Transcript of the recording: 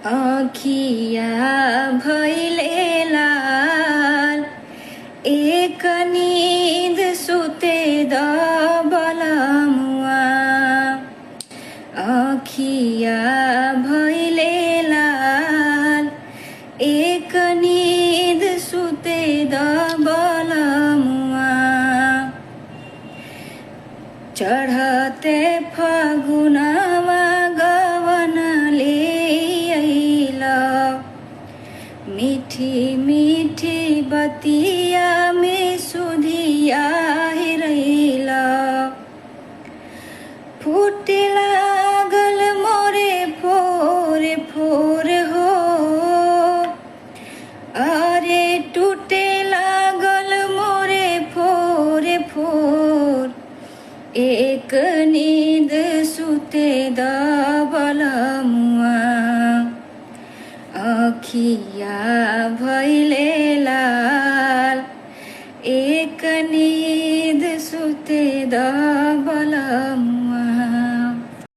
आँखिया भइले लाल एक नींद सुते द बलमुआ आँखिया भइले लाल एक नींद सुते द बलमुआ चढ़ते फगुनवा गवन ले अइला मीठी मीठी बतिया में सुधिया रहिला फूटे लागल मोरे फोर फोर हो अरे टूटे लागल मोरे फोर फोर एक नींद सुते द बलमुआ आँखिया भइले लाल एक नींद सुते द